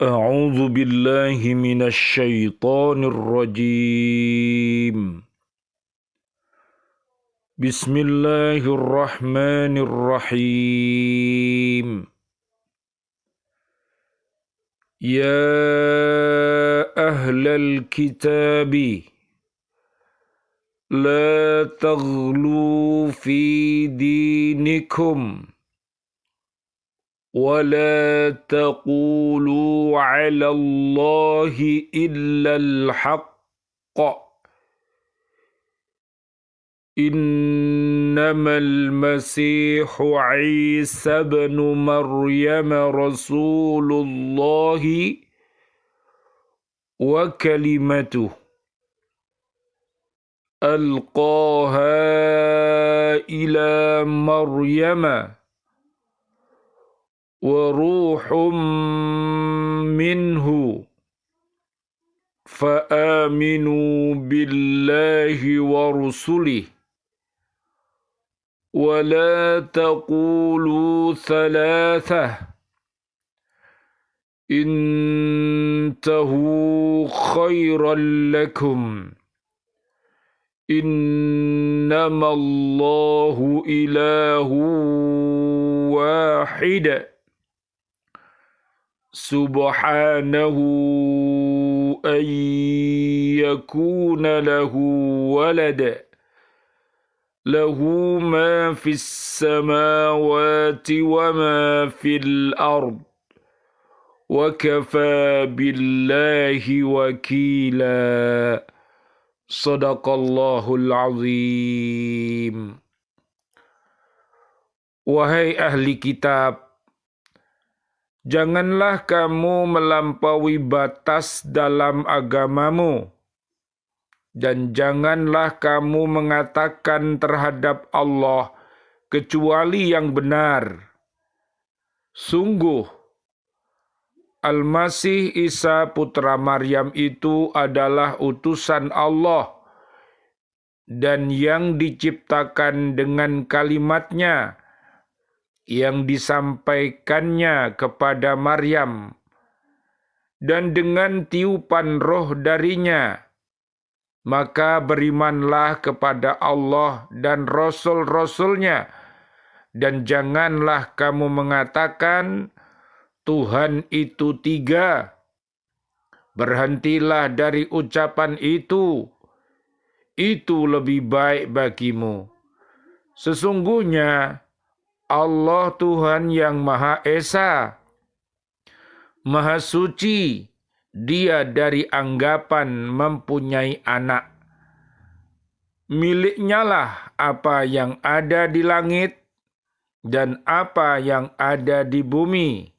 أعوذ بالله من الشيطان الرجيم. بسم الله الرحمن الرحيم. يا أهل الكتاب لا تغلوا في دينكم ولا تقولوا على الله إلا الحق إنما المسيح عيسى بن مريم رسول الله وكلمته ألقاها إلى مريم وروح منه فآمنوا بالله ورسله ولا تقولوا ثلاثة انتهوا خيرا لكم إنما الله إله واحد سبحانه أن يكون له ولد له ما في السماوات وما في الأرض وكفى بالله وكيلا صدق الله العظيم. Wahai ahli kitab, janganlah kamu melampaui batas dalam agamamu, dan janganlah kamu mengatakan terhadap Allah kecuali yang benar. Sungguh, Al-Masih Isa putra Maryam itu adalah utusan Allah, dan yang diciptakan dengan kalimatnya yang disampaikannya kepada Maryam, dan dengan tiupan roh darinya, maka berimanlah kepada Allah dan Rasul-Rasulnya, dan janganlah kamu mengatakan Tuhan itu tiga. Berhentilah dari ucapan itu lebih baik bagimu. Sesungguhnya Allah Tuhan yang Maha Esa, Maha Suci, Dia dari anggapan mempunyai anak. Miliknya lah apa yang ada di langit dan apa yang ada di bumi,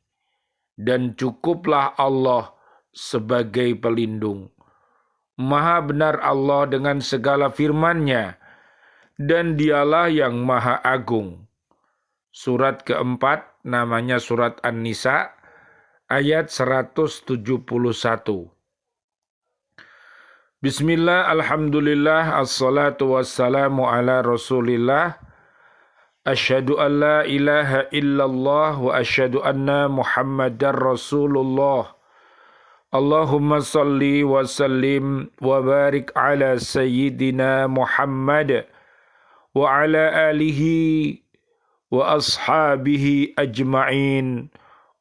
dan cukuplah Allah sebagai pelindung. Maha benar Allah dengan segala firman-Nya, dan Dialah yang Maha Agung. Surat keempat, namanya surat An-Nisa, ayat 171. Bismillah, alhamdulillah, assalatu wassalamu ala rasulillah. Asyhadu an la ilaha illallah wa asyhadu anna muhammadar rasulullah. Allahumma salli wa sallim wa barik ala sayyidina Muhammad wa ala alihi wa ashabihi ajma'in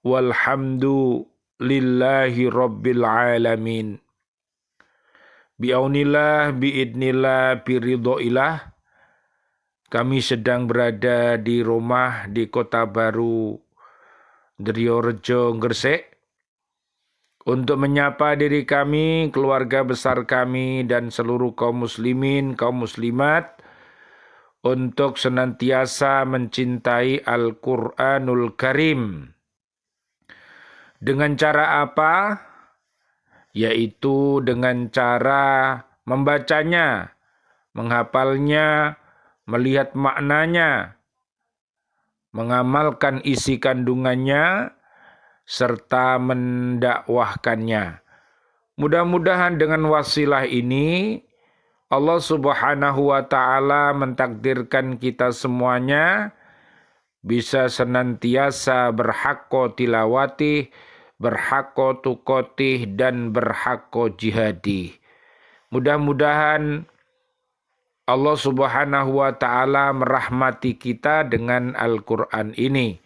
walhamdu lillahi rabbil alamin. Bi'aunillah, bi'idnillah, biridhoillah. Kami sedang berada di rumah di Kota Baru, Driorejo, Gresik, untuk menyapa diri kami, keluarga besar kami, dan seluruh kaum muslimin, kaum muslimat, untuk senantiasa mencintai Al-Quranul Karim. Dengan cara apa? Yaitu dengan cara membacanya, menghafalnya, melihat maknanya, mengamalkan isi kandungannya, serta mendakwahkannya. Mudah-mudahan dengan wasilah ini Allah Subhanahu wa Ta'ala mentakdirkan kita semuanya bisa senantiasa berhaqqa tilawati, berhaqqa tuqatih, dan berhaqqa jihadih. Mudah-mudahan Allah Subhanahu wa ta'ala merahmati kita dengan Al-Quran ini.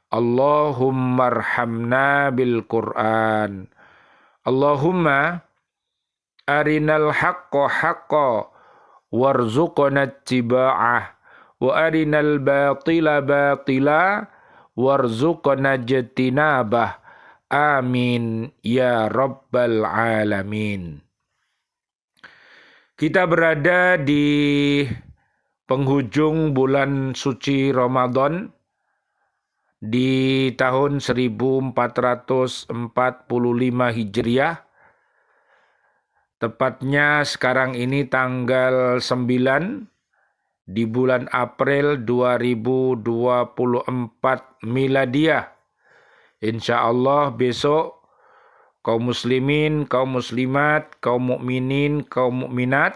Allahumma arhamna bil Quran. Allahumma arinal haqqa haqqa warzuqna ittiba'ah wa arinal batila batila warzuqna ijtinabah. Amin ya rabbal alamin. Kita berada di penghujung bulan suci Ramadan di tahun 1445 Hijriah. Tepatnya sekarang ini tanggal 9 di bulan April 2024 Miladiah. Insya Allah besok kaum muslimin, kaum muslimat, kaum mukminin, kaum mukminat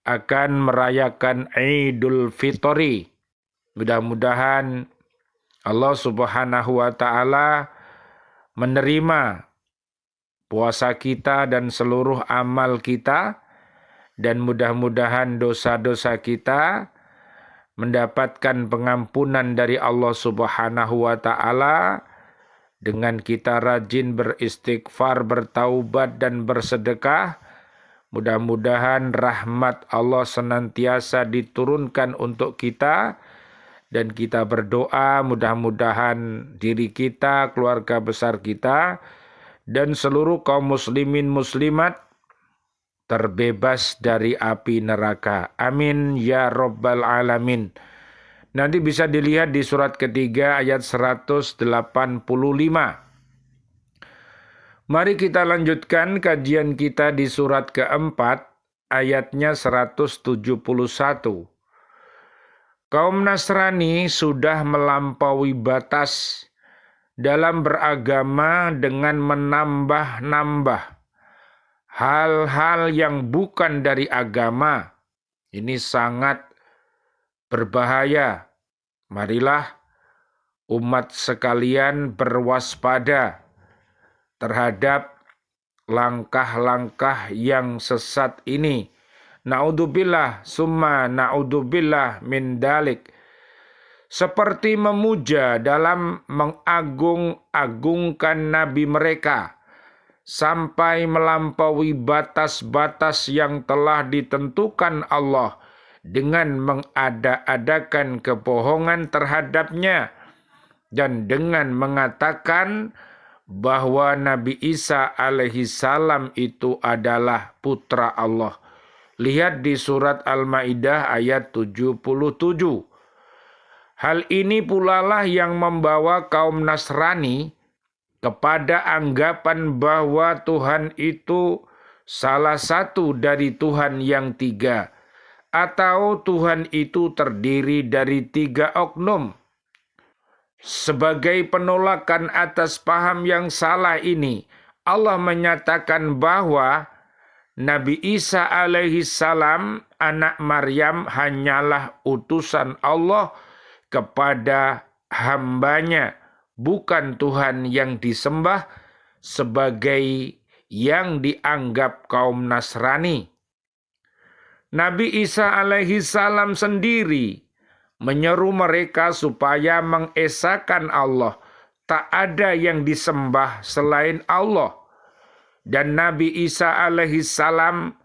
akan merayakan Idul Fitri. Mudah-mudahan Allah Subhanahu wa ta'ala menerima puasa kita dan seluruh amal kita, dan mudah-mudahan dosa-dosa kita mendapatkan pengampunan dari Allah Subhanahu wa ta'ala dengan kita rajin beristighfar, bertaubat, dan bersedekah. Mudah-mudahan rahmat Allah senantiasa diturunkan untuk kita, dan kita berdoa mudah-mudahan diri kita, keluarga besar kita, dan seluruh kaum muslimin muslimat terbebas dari api neraka. Amin ya rabbal alamin. Nanti bisa dilihat di surat ketiga ayat 185. Mari kita lanjutkan kajian kita di surat keempat ayatnya 171. Kaum Nasrani sudah melampaui batas dalam beragama dengan menambah-nambah hal-hal yang bukan dari agama. Ini sangat berbahaya. Marilah umat sekalian berwaspada terhadap langkah-langkah yang sesat ini. Na'udzubillah summa na'udzubillah min dalik. Seperti memuja dalam mengagung-agungkan nabi mereka sampai melampaui batas-batas yang telah ditentukan Allah dengan mengada-adakan kebohongan terhadapnya, dan dengan mengatakan bahwa Nabi Isa alaihi salam itu adalah putra Allah. Lihat di surat Al-Maidah ayat 77. Hal ini pula lah yang membawa kaum Nasrani kepada anggapan bahwa Tuhan itu salah satu dari Tuhan yang tiga, atau Tuhan itu terdiri dari tiga oknum. Sebagai penolakan atas paham yang salah ini, Allah menyatakan bahwa Nabi Isa alaihi salam, anak Maryam, hanyalah utusan Allah kepada hambanya, bukan Tuhan yang disembah sebagai yang dianggap kaum Nasrani. Nabi Isa alaihi salam sendiri menyeru mereka supaya mengesahkan Allah. Tak ada yang disembah selain Allah. Dan Nabi Isa alaihi salam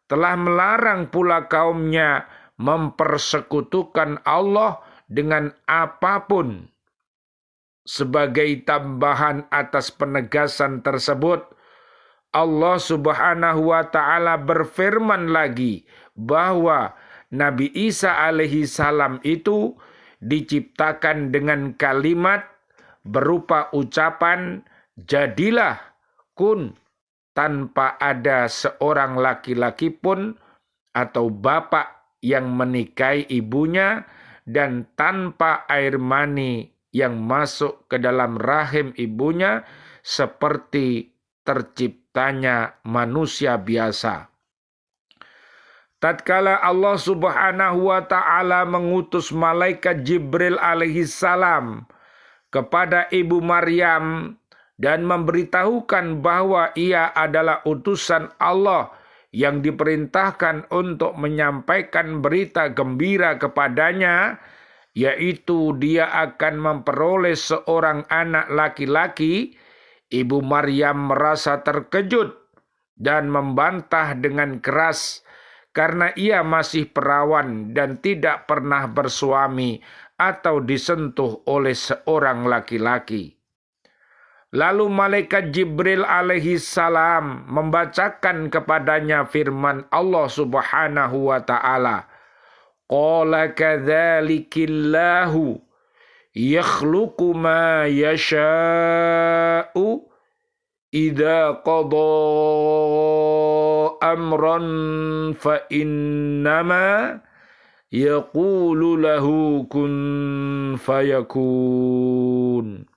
telah melarang pula kaumnya mempersekutukan Allah dengan apapun. Sebagai tambahan atas penegasan tersebut, Allah Subhanahu wa ta'ala berfirman lagi bahwa Nabi Isa alaihi salam itu diciptakan dengan kalimat berupa ucapan jadilah kun, tanpa ada seorang laki-laki pun atau bapak yang menikahi ibunya, dan tanpa air mani yang masuk ke dalam rahim ibunya seperti terciptanya manusia biasa. Tatkala Allah Subhanahu wa ta'ala mengutus malaikat Jibril alaihi salam kepada ibu Maryam dan memberitahukan bahwa ia adalah utusan Allah yang diperintahkan untuk menyampaikan berita gembira kepadanya, yaitu dia akan memperoleh seorang anak laki-laki, ibu Maryam merasa terkejut dan membantah dengan keras karena ia masih perawan dan tidak pernah bersuami atau disentuh oleh seorang laki-laki. Lalu malaikat Jibril alaihi salam membacakan kepadanya firman Allah Subhanahu wa ta'ala. Qala kadzalikillahu yakhluqu ma yasha'u idza qada amran fa innama yaqulu lahu kun fayakun.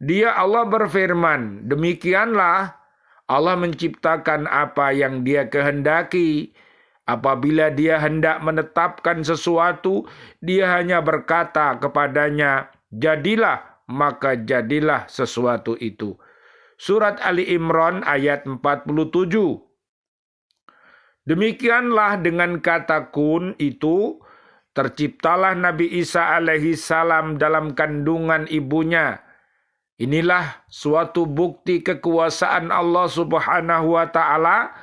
Dia Allah berfirman, demikianlah Allah menciptakan apa yang dia kehendaki. Apabila dia hendak menetapkan sesuatu, dia hanya berkata kepadanya, jadilah, maka jadilah sesuatu itu. Surat Ali Imran ayat 47. Demikianlah dengan kata kun itu, terciptalah Nabi Isa alaihi salam dalam kandungan ibunya. Inilah suatu bukti kekuasaan Allah Subhanahu wa ta'ala.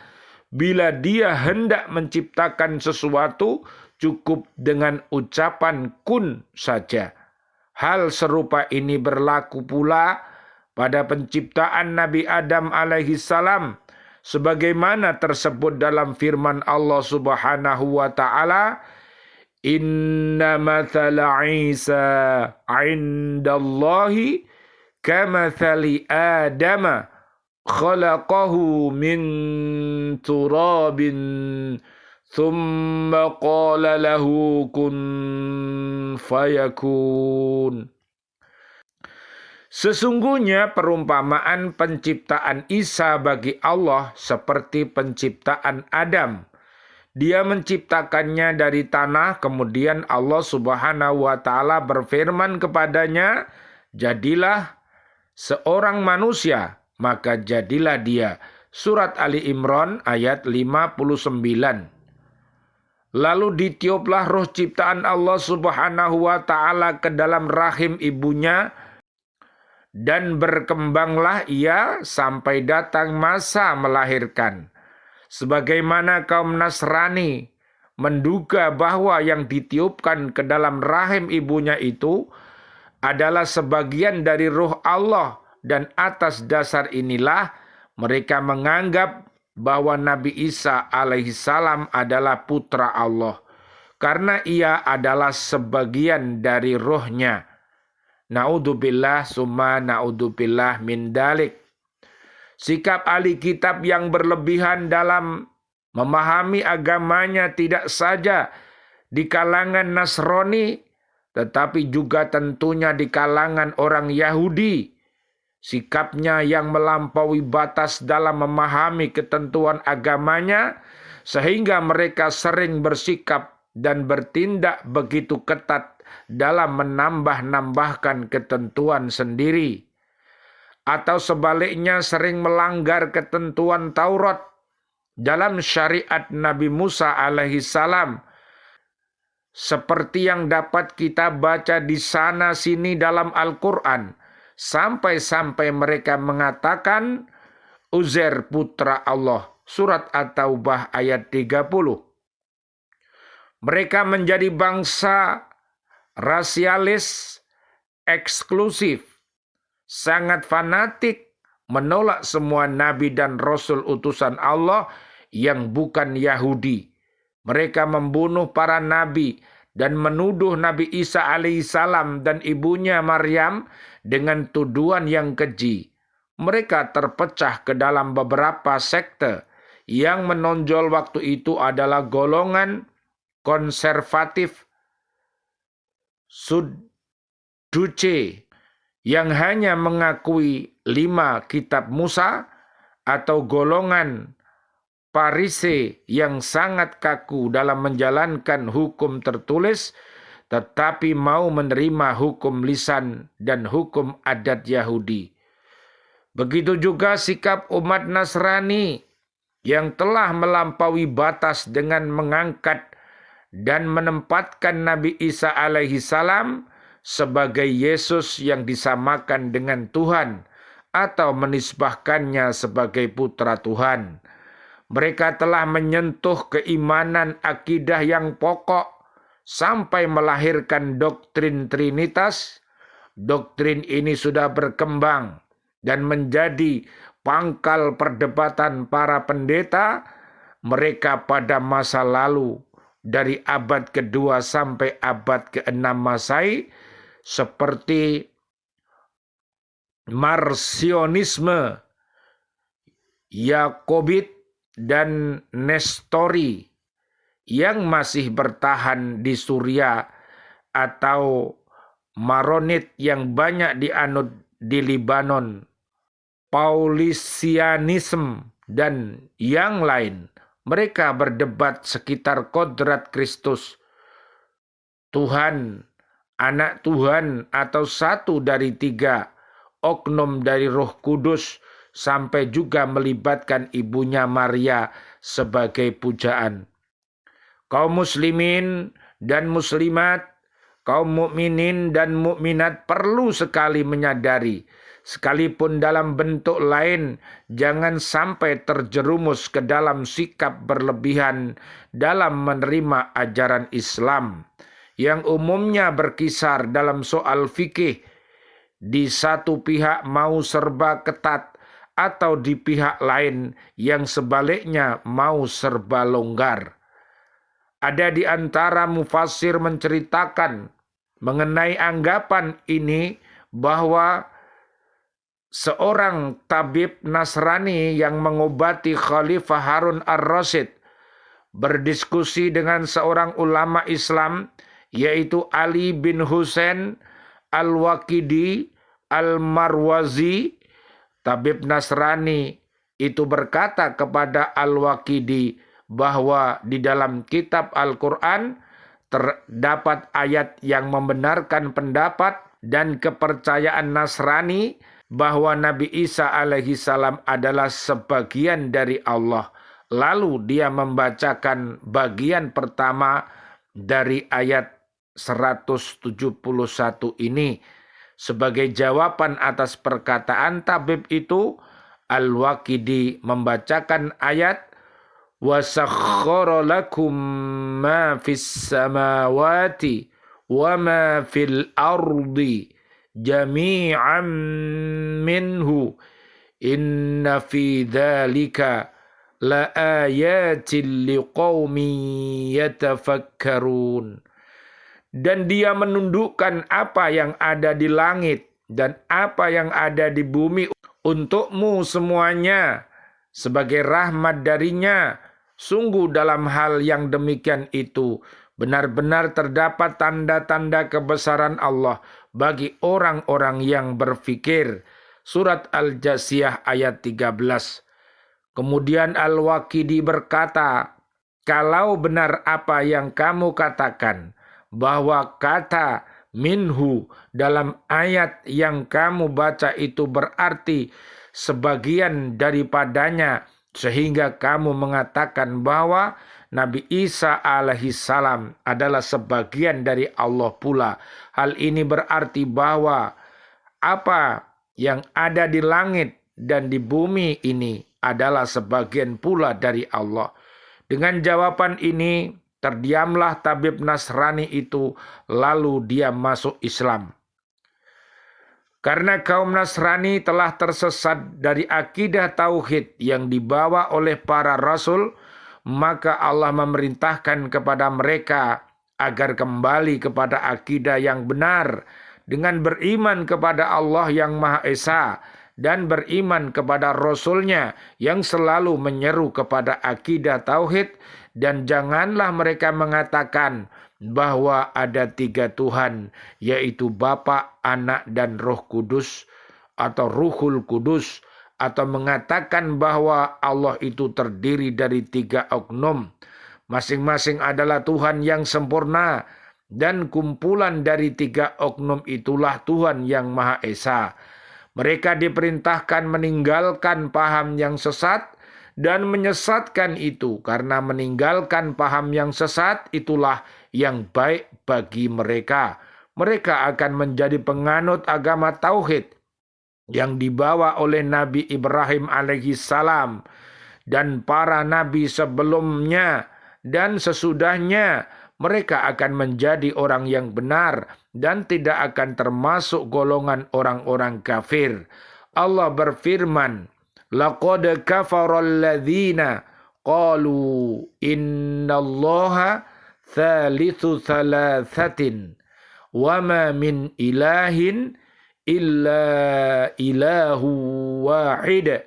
Bila dia hendak menciptakan sesuatu, cukup dengan ucapan kun saja. Hal serupa ini berlaku pula pada penciptaan Nabi Adam alaihi salam, sebagaimana tersebut dalam firman Allah Subhanahu wa ta'ala, Inna mathala Isa indallahi kamathali Adama khalaqahu min turabin thumma qala lahu kun fayakun. Sesungguhnya perumpamaan penciptaan Isa bagi Allah seperti penciptaan Adam. Dia menciptakannya dari tanah, kemudian Allah Subhanahu wa ta'ala berfirman kepadanya, jadilah seorang manusia, maka jadilah dia. Surat Ali Imran ayat 59. Lalu ditiuplah roh ciptaan Allah Subhanahu wa ta'ala ke dalam rahim ibunya, dan berkembanglah ia sampai datang masa melahirkan. Sebagaimana kaum Nasrani menduga bahwa yang ditiupkan ke dalam rahim ibunya itu adalah sebagian dari ruh Allah, dan atas dasar inilah mereka menganggap bahwa Nabi Isa alaihi salam adalah putra Allah karena ia adalah sebagian dari ruhnya. Naudzubillah summa naudzubillah min dalik. Sikap ahli kitab yang berlebihan dalam memahami agamanya tidak saja di kalangan Nasrani, tetapi juga tentunya di kalangan orang Yahudi. Sikapnya yang melampaui batas dalam memahami ketentuan agamanya, sehingga mereka sering bersikap dan bertindak begitu ketat dalam menambah-nambahkan ketentuan sendiri. Atau sebaliknya sering melanggar ketentuan Taurat dalam syariat Nabi Musa alaihi salam, seperti yang dapat kita baca di sana sini dalam Al-Quran, sampai-sampai mereka mengatakan Uzair putra Allah. Surat At-Taubah ayat 30. Mereka menjadi bangsa rasialis eksklusif, sangat fanatik, menolak semua nabi dan rasul utusan Allah yang bukan Yahudi. Mereka membunuh para nabi dan menuduh Nabi Isa alaihissalam dan ibunya Maryam dengan tuduhan yang keji. Mereka terpecah ke dalam beberapa sekte. Yang menonjol waktu itu adalah golongan konservatif Sadduce yang hanya mengakui 5 kitab Musa, atau golongan Parise yang sangat kaku dalam menjalankan hukum tertulis tetapi mau menerima hukum lisan dan hukum adat Yahudi. Begitu juga sikap umat Nasrani yang telah melampaui batas dengan mengangkat dan menempatkan Nabi Isa alaihi salam sebagai Yesus yang disamakan dengan Tuhan atau menisbahkannya sebagai putra Tuhan. Mereka telah menyentuh keimanan akidah yang pokok sampai melahirkan doktrin Trinitas. Doktrin ini sudah berkembang dan menjadi pangkal perdebatan para pendeta mereka pada masa lalu dari abad kedua sampai abad ke-6 Masehi, seperti Marcionisme, Yakobit, dan Nestori yang masih bertahan di Suria, atau Maronit yang banyak dianut di Libanon, Paulisianisme, dan yang lain. Mereka berdebat sekitar kodrat Kristus, Tuhan, anak Tuhan atau satu dari tiga, oknum dari Roh Kudus, sampai juga melibatkan ibunya Maria sebagai pujaan. Kaum muslimin dan muslimat, kaum mukminin dan mukminat perlu sekali menyadari, sekalipun dalam bentuk lain, jangan sampai terjerumus ke dalam sikap berlebihan dalam menerima ajaran Islam yang umumnya berkisar dalam soal fikih. Di satu pihak mau serba ketat, atau di pihak lain yang sebaliknya mau serba longgar. Ada di antara mufassir menceritakan mengenai anggapan ini bahwa seorang tabib Nasrani yang mengobati Khalifah Harun ar-Rasyid berdiskusi dengan seorang ulama Islam, yaitu Ali bin Husain al-Waqidi al-Marwazi. Tabib Nasrani itu berkata kepada al-Waqidi bahwa di dalam kitab Al-Quran terdapat ayat yang membenarkan pendapat dan kepercayaan Nasrani bahwa Nabi Isa alaihi salam adalah sebagian dari Allah. Lalu dia membacakan bagian pertama dari ayat 171 ini. Sebagai jawaban atas perkataan tabib itu, Al-Waqidi membacakan ayat وَسَخَّرَ لَكُم مَّا فِي السَّمَاوَاتِ وَمَا فِي الْأَرْضِ جَمِيعًا مِّنْهُ إِنَّ فِي ذَلِكَ لَآيَاتٍ لِقَوْمٍ يَتَفَكَّرُونَ. Dan dia menundukkan apa yang ada di langit dan apa yang ada di bumi untukmu semuanya sebagai rahmat darinya. Sungguh dalam hal yang demikian itu benar-benar terdapat tanda-tanda kebesaran Allah bagi orang-orang yang berfikir. Surat Al-Jasiyah ayat 13. Kemudian Al-Waqidi berkata, kalau benar apa yang kamu katakan, bahwa kata minhu dalam ayat yang kamu baca itu berarti sebagian daripadanya, sehingga kamu mengatakan bahwa Nabi Isa alaihi salam adalah sebagian dari Allah pula. Hal ini berarti bahwa apa yang ada di langit dan di bumi ini adalah sebagian pula dari Allah. Dengan jawaban ini, terdiamlah tabib Nasrani itu, lalu dia masuk Islam. Karena kaum Nasrani telah tersesat dari akidah tauhid yang dibawa oleh para rasul, maka Allah memerintahkan kepada mereka agar kembali kepada akidah yang benar dengan beriman kepada Allah yang Maha Esa dan beriman kepada Rasulnya yang selalu menyeru kepada akidah tauhid, dan janganlah mereka mengatakan bahwa ada tiga Tuhan, yaitu Bapa, Anak, dan Roh Kudus atau Ruhul Kudus, atau mengatakan bahwa Allah itu terdiri dari tiga oknum. Masing-masing adalah Tuhan yang sempurna, dan kumpulan dari tiga oknum itulah Tuhan yang Maha Esa. Mereka diperintahkan meninggalkan paham yang sesat dan menyesatkan itu, karena meninggalkan paham yang sesat itulah yang baik bagi mereka. Mereka akan menjadi penganut agama tauhid yang dibawa oleh Nabi Ibrahim alaihi salam dan para nabi sebelumnya dan sesudahnya. Mereka akan menjadi orang yang benar dan tidak akan termasuk golongan orang-orang kafir. Allah berfirman, laqad kafaral ladzina qalu innallaha thalithu thalathatin wa ma min ilahin illa ilahu wahid.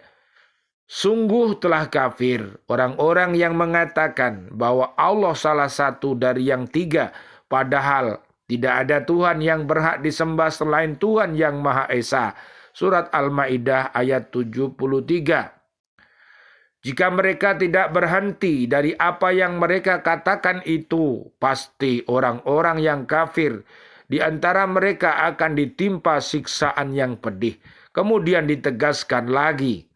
Sungguh telah kafir orang-orang yang mengatakan bahwa Allah salah satu dari yang tiga, padahal tidak ada Tuhan yang berhak disembah selain Tuhan yang Maha Esa. Surat Al-Maidah ayat 73. Jika mereka tidak berhenti dari apa yang mereka katakan itu, pasti orang-orang yang kafir di antara mereka akan ditimpa siksaan yang pedih. Kemudian ditegaskan lagi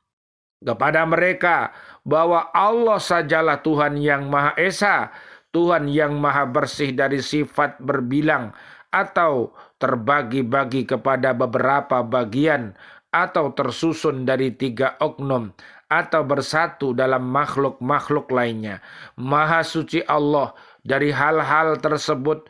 kepada mereka bahwa Allah sajalah Tuhan yang Maha Esa, Tuhan yang Maha bersih dari sifat berbilang atau terbagi-bagi kepada beberapa bagian atau tersusun dari 3 oknum atau bersatu dalam makhluk-makhluk lainnya. Maha suci Allah dari hal-hal tersebut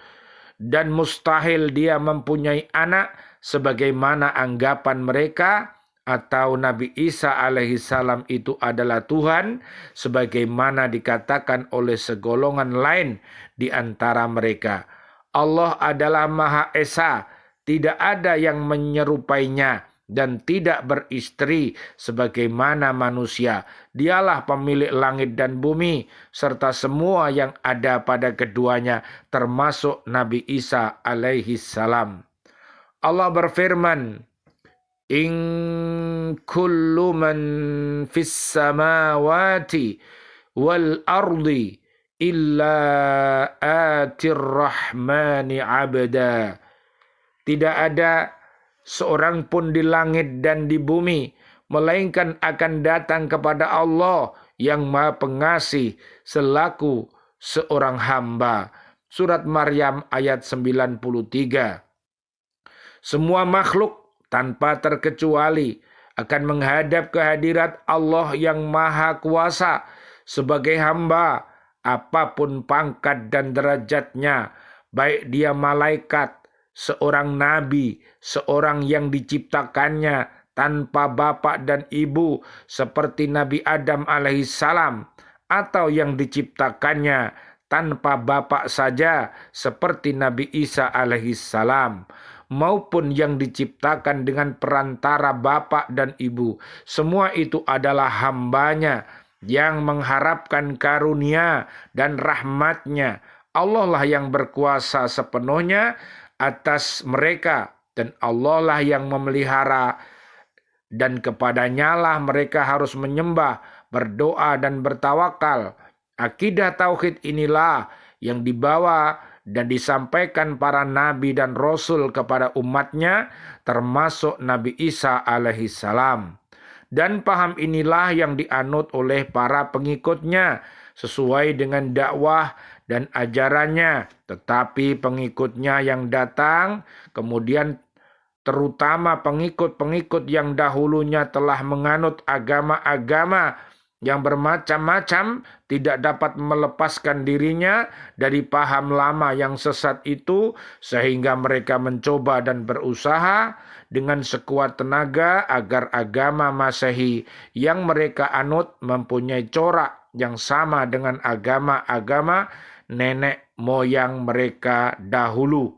dan mustahil dia mempunyai anak sebagaimana anggapan mereka, atau Nabi Isa alaihi salam itu adalah Tuhan sebagaimana dikatakan oleh segolongan lain di antara mereka. Allah adalah Maha Esa, tidak ada yang menyerupainya dan tidak beristri sebagaimana manusia. Dialah pemilik langit dan bumi serta semua yang ada pada keduanya, termasuk Nabi Isa alaihi salam. Allah berfirman, in kullu man fis samawati wal ardi illa atir rahmani abda. Tidak ada seorang pun di langit dan di bumi melainkan akan datang kepada Allah yang Maha Pengasih selaku seorang hamba. Surat Maryam ayat 93. Semua makhluk tanpa terkecuali akan menghadap kehadirat Allah yang Maha Kuasa sebagai hamba, apapun pangkat dan derajatnya, baik dia malaikat, seorang nabi, seorang yang diciptakannya tanpa bapak dan ibu seperti Nabi Adam alaihissalam, atau yang diciptakannya tanpa bapak saja seperti Nabi Isa alaihissalam, maupun yang diciptakan dengan perantara bapak dan ibu. Semua itu adalah hambanya yang mengharapkan karunia dan rahmatnya. Allah lah yang berkuasa sepenuhnya atas mereka dan Allah lah yang memelihara, dan kepadanya lah mereka harus menyembah, berdoa dan bertawakal. Akidah tauhid inilah yang dibawa dan disampaikan para nabi dan rasul kepada umatnya, termasuk Nabi Isa alaihissalam. Dan paham inilah yang dianut oleh para pengikutnya sesuai dengan dakwah dan ajarannya. Tetapi pengikutnya yang datang kemudian, terutama pengikut-pengikut yang dahulunya telah menganut agama-agama yang bermacam-macam, tidak dapat melepaskan dirinya dari paham lama yang sesat itu, sehingga mereka mencoba dan berusaha dengan sekuat tenaga agar agama Masehi yang mereka anut mempunyai corak yang sama dengan agama-agama nenek moyang mereka dahulu.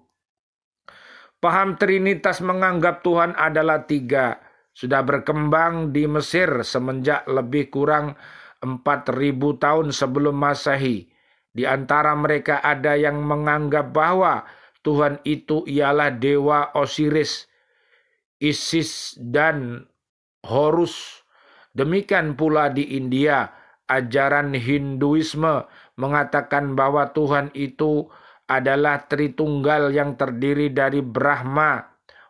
Paham Trinitas menganggap Tuhan adalah 3 sudah berkembang di Mesir semenjak lebih kurang 4.000 tahun sebelum Masehi. Di antara mereka ada yang menganggap bahwa Tuhan itu ialah dewa Osiris, Isis dan Horus. Demikian pula di India, ajaran Hinduisme mengatakan bahwa Tuhan itu adalah Tritunggal yang terdiri dari Brahma,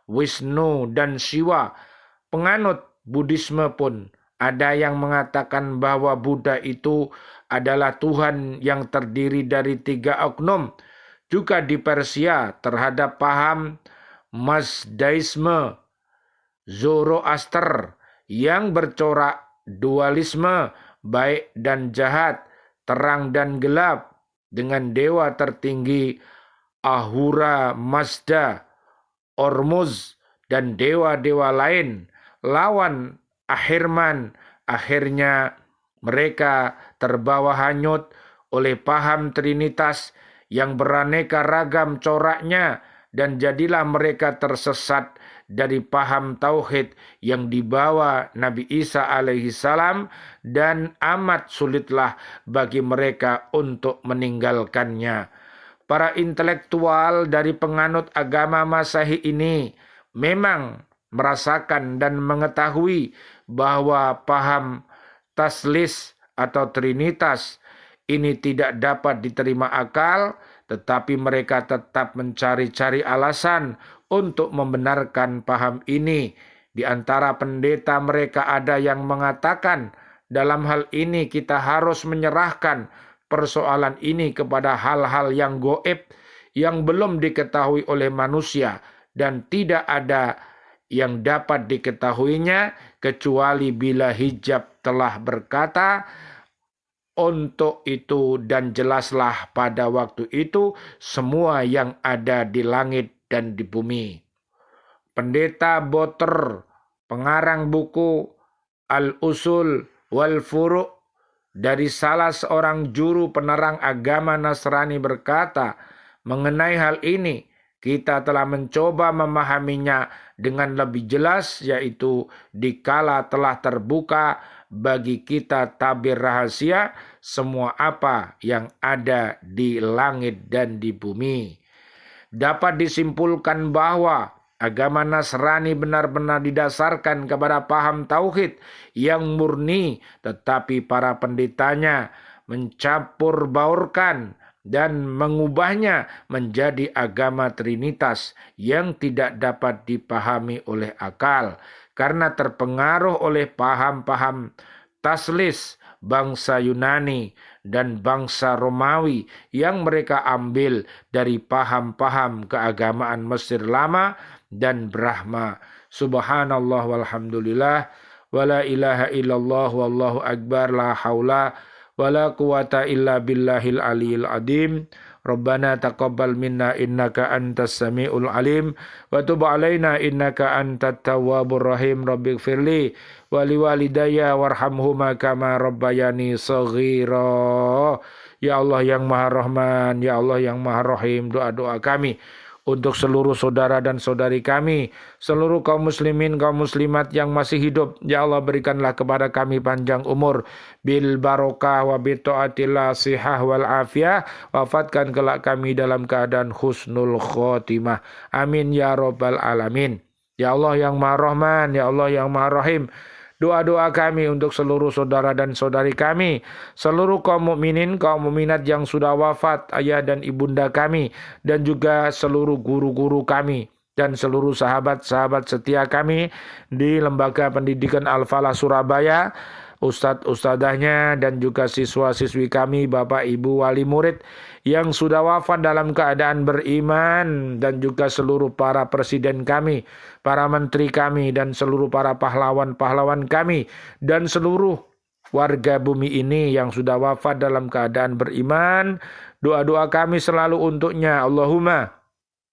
Wisnu dan Shiva. penganut Buddhisme pun ada yang mengatakan bahwa Buddha itu adalah Tuhan yang terdiri dari 3 oknum. Juga di Persia terhadap paham Mazdaisme, Zoroaster yang bercorak dualisme baik dan jahat, terang dan gelap, dengan dewa tertinggi Ahura Mazda, Ormuz, dan dewa-dewa lain lawan Ahirman. Akhirnya mereka terbawa hanyut oleh paham Trinitas yang beraneka ragam coraknya, dan jadilah mereka tersesat dari paham tauhid yang dibawa Nabi Isa alaihi salam, dan amat sulitlah bagi mereka untuk meninggalkannya. Para intelektual dari penganut agama Masehi ini memang merasakan dan mengetahui bahwa paham taslis atau trinitas ini tidak dapat diterima akal, tetapi mereka tetap mencari-cari alasan untuk membenarkan paham ini. Di antara pendeta mereka ada yang mengatakan, dalam hal ini kita harus menyerahkan persoalan ini kepada hal-hal yang goib yang belum diketahui oleh manusia, dan tidak ada yang dapat diketahuinya kecuali bila hijab telah berkata untuk itu, dan jelaslah pada waktu itu semua yang ada di langit dan di bumi. Pendeta Boter, pengarang buku Al-Usul wal Furu' dari salah seorang juru penerang agama Nasrani berkata, mengenai hal ini kita telah mencoba memahaminya dengan lebih jelas, yaitu dikala telah terbuka bagi kita tabir rahasia semua apa yang ada di langit dan di bumi. Dapat disimpulkan bahwa agama Nasrani benar-benar didasarkan kepada paham tauhid yang murni, tetapi para pendetanya mencampur baurkan dan mengubahnya menjadi agama Trinitas yang tidak dapat dipahami oleh akal karena terpengaruh oleh paham-paham taslis bangsa Yunani dan bangsa Romawi yang mereka ambil dari paham-paham keagamaan Mesir lama dan Brahma. Subhanallah walhamdulillah wala ilaha illallah wallahu akbar la haula wala quwata illa billahil aliyil adim. Rabbana taqabbal minna innaka antas samiul alim wa tub alaina innaka antat tawwabur rahim. Rabbighfirli wa liwalidayya warhamhuma kama rabbayani shaghira. Ya Allah yang Maha Rahman, ya Allah yang Maha Rahim, doa-doa kami untuk seluruh saudara dan saudari kami, seluruh kaum muslimin, kaum muslimat yang masih hidup. Ya Allah, berikanlah kepada kami panjang umur, bil barokah wa bi taatillah sihah wal afiyah. Wafatkan kelak kami dalam keadaan husnul khotimah. Amin ya rabbal alamin. Ya Allah yang Maha Rahman, ya Allah yang Maha Rahim, doa-doa kami untuk seluruh saudara dan saudari kami, seluruh kaum mukminin, kaum mukminat yang sudah wafat, ayah dan ibunda kami, dan juga seluruh guru-guru kami, dan seluruh sahabat-sahabat setia kami di Lembaga Pendidikan Al-Falah Surabaya, ustadz-ustadzahnya, dan juga siswa-siswi kami, bapak ibu wali murid yang sudah wafat dalam keadaan beriman, dan juga seluruh para presiden kami, para menteri kami, dan seluruh para pahlawan-pahlawan kami, dan seluruh warga bumi ini yang sudah wafat dalam keadaan beriman. Doa-doa kami selalu untuknya. Allahumma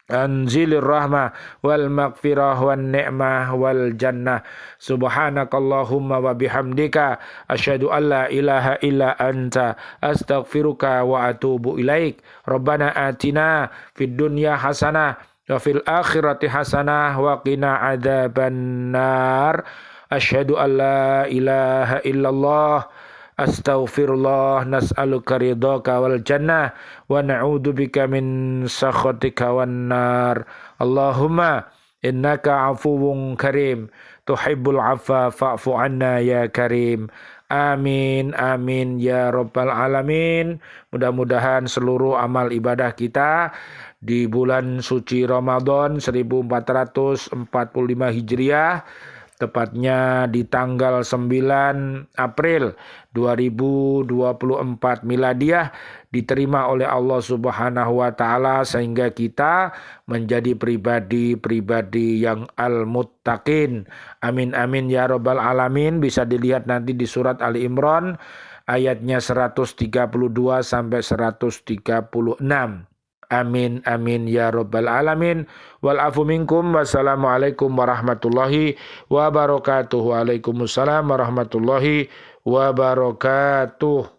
anzilir rahmah wal maghfirah wan ni'mah wal jannah. Subhanakallahumma wa bihamdika asyhadu an la ilaha illa anta astaghfiruka wa atubu ilaik. Rabbana atina fid dunya hasanah wa fil akhirati hasanah wa qina adzabannar. Asyhadu an la ilaha illallah astaghfirullah nas'aluka ridhaka wal jannah wa na'udzubika min sakhatika wan nar. Allahumma innaka afuwun karim tuhibbul afwa fa'fu anna ya karim. Amin amin ya rabbal alamin. Mudah-mudahan seluruh amal ibadah kita di bulan suci Ramadan 1445 Hijriah tepatnya di tanggal 9 April 2024 miladiah, diterima oleh Allah Subhanahu wa taala sehingga kita menjadi pribadi-pribadi yang al-muttaqin. Amin amin ya rabbal alamin. Bisa dilihat nanti di surat Ali Imran ayatnya 132 sampai 136. Amin amin ya rabbal alamin. Wal afu minkum. Wassalamualaikum warahmatullahi wabarakatuh. Waalaikumsalam warahmatullahi wabarakatuh.